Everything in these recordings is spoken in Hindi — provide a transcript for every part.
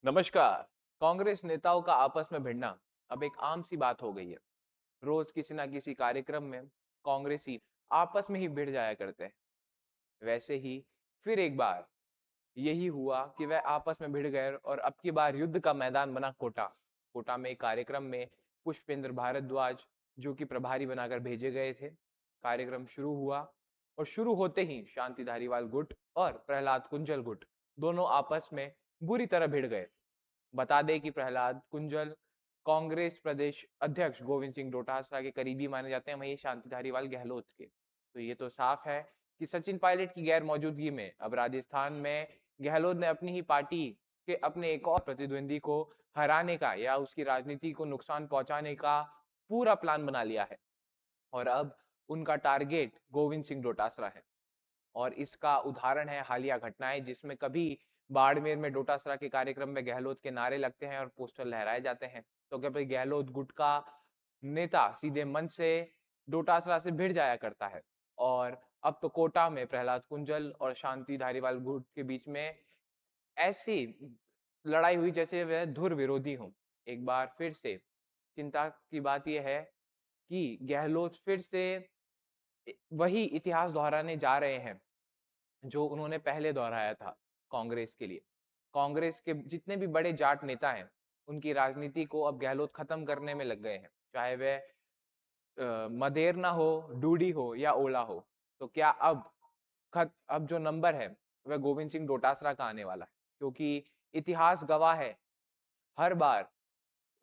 नमस्कार। कांग्रेस नेताओं का आपस में भिड़ना अब एक आम सी बात हो गई है। रोज किसी ना किसी कार्यक्रम में कांग्रेसी आपस में ही भिड़ जाया करते हैं। वैसे ही फिर एक बार यही हुआ कि वह आपस में भिड़ गए और अब की बार युद्ध का मैदान बना कोटा। कोटा में एक कार्यक्रम में पुष्पेंद्र भारद्वाज जो कि प्रभारी बनाकर भेजे गए थे, कार्यक्रम शुरू हुआ और शुरू होते ही शांति धारीवाल गुट और प्रहलाद कुंजल गुट दोनों आपस में बुरी तरह भिड़ गए। बता दें कि प्रहलाद कुंजल कांग्रेस प्रदेश अध्यक्ष गोविंद सिंह डोटासरा के करीबी माने जाते हैं, वहीं शांति धारीवाल गहलोत के। तो ये तो साफ है कि सचिन पायलट की गैर मौजूदगी में अब राजस्थान में गहलोत ने अपनी ही पार्टी के अपने एक और प्रतिद्वंदी को हराने का या उसकी राजनीति को नुकसान पहुंचाने का पूरा प्लान बना लिया है और अब उनका टारगेट गोविंद सिंह डोटासरा है। और इसका उदाहरण है हालिया घटनाएं, जिसमें कभी बाड़मेर में डोटासरा के कार्यक्रम में गहलोत के नारे लगते हैं और पोस्टर लहराए जाते हैं, तो कभी गहलोत गुट का नेता सीधे मंच से डोटासरा से भिड़ जाया करता है। और अब तो कोटा में प्रहलाद कुंजल और शांति धारीवाल गुट के बीच में ऐसी लड़ाई हुई जैसे वह धुर विरोधी हों। एक बार फिर से चिंता की बात यह है कि गहलोत फिर से वही इतिहास दोहराने जा रहे हैं जो उन्होंने पहले दोहराया था कांग्रेस के लिए। कांग्रेस के जितने भी बड़े जाट नेता हैं, उनकी राजनीति को अब गहलोत खत्म करने में लग गए हैं। चाहे वह मदेरना हो, डूडी हो या ओला हो। तो क्या अब जो नंबर है वह गोविंद सिंह डोटासरा का आने वाला है, क्योंकि इतिहास गवाह है हर बार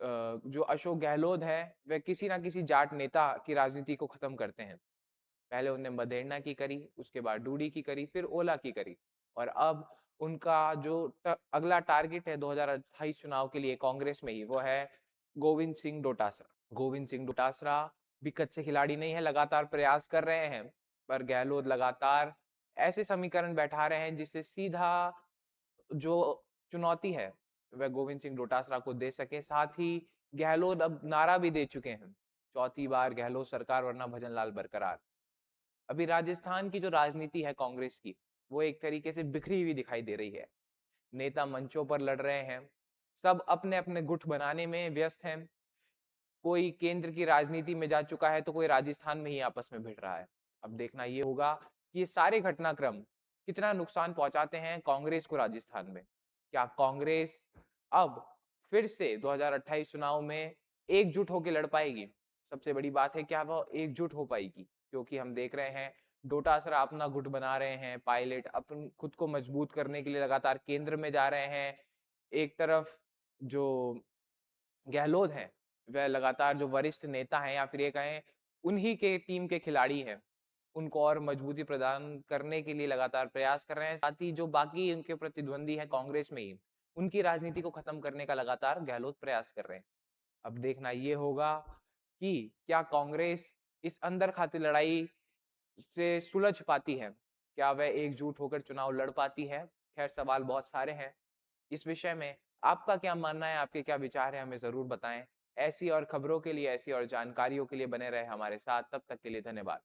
जो अशोक गहलोत है वह किसी ना किसी जाट नेता की राजनीति को खत्म करते हैं। पहले उनने मदेरना की करी, उसके बाद डूडी की करी, फिर ओला की करी और अब उनका जो अगला टारगेट है 2028 चुनाव के लिए कांग्रेस में ही, वो है गोविंद सिंह डोटासरा। गोविंद सिंह डोटासरा भी कच्चे खिलाड़ी नहीं है, लगातार प्रयास कर रहे हैं, पर गहलोत लगातार ऐसे समीकरण बैठा रहे हैं जिससे सीधा जो चुनौती है वह गोविंद सिंह डोटासरा को दे सके। साथ ही गहलोत अब नारा भी दे चुके हैं, चौथी बार गहलोत सरकार वरना भजन लाल बरकरार। अभी राजस्थान की जो राजनीति है कांग्रेस की, वो एक तरीके से बिखरी हुई दिखाई दे रही है। नेता मंचों पर लड़ रहे हैं, सब अपने अपने गुट बनाने में व्यस्त हैं। कोई केंद्र की राजनीति में जा चुका है तो कोई राजस्थान में ही आपस में भिड़ रहा है। अब देखना ये होगा कि ये सारे घटनाक्रम कितना नुकसान पहुंचाते हैं कांग्रेस को राजस्थान में। क्या कांग्रेस अब फिर से 2028 चुनाव में एकजुट होकर लड़ पाएगी? सबसे बड़ी बात है, क्या वो एकजुट हो पाएगी? क्योंकि हम देख रहे हैं डोटासरा अपना गुट बना रहे हैं, पायलट अपन खुद को मजबूत करने के लिए लगातार केंद्र में जा रहे हैं। एक तरफ जो गहलोत हैं, वह लगातार जो वरिष्ठ नेता हैं या फिर ये कहें उन्हीं के टीम के खिलाड़ी हैं, उनको और मजबूती प्रदान करने के लिए लगातार प्रयास कर रहे हैं। साथ ही जो बाकी उनके प्रतिद्वंदी हैं कांग्रेस में ही, उनकी राजनीति को खत्म करने का लगातार गहलोत प्रयास कर रहे हैं। अब देखना ये होगा कि क्या कांग्रेस इस अंदर खाती लड़ाई से सुलझ पाती है? क्या वह एकजुट होकर चुनाव लड़ पाती है? खैर, सवाल बहुत सारे हैं। इस विषय में आपका क्या मानना है, आपके क्या विचार हैं, हमें ज़रूर बताएँ। ऐसी और खबरों के लिए, ऐसी और जानकारियों के लिए बने रहें हमारे साथ। तब तक के लिए धन्यवाद।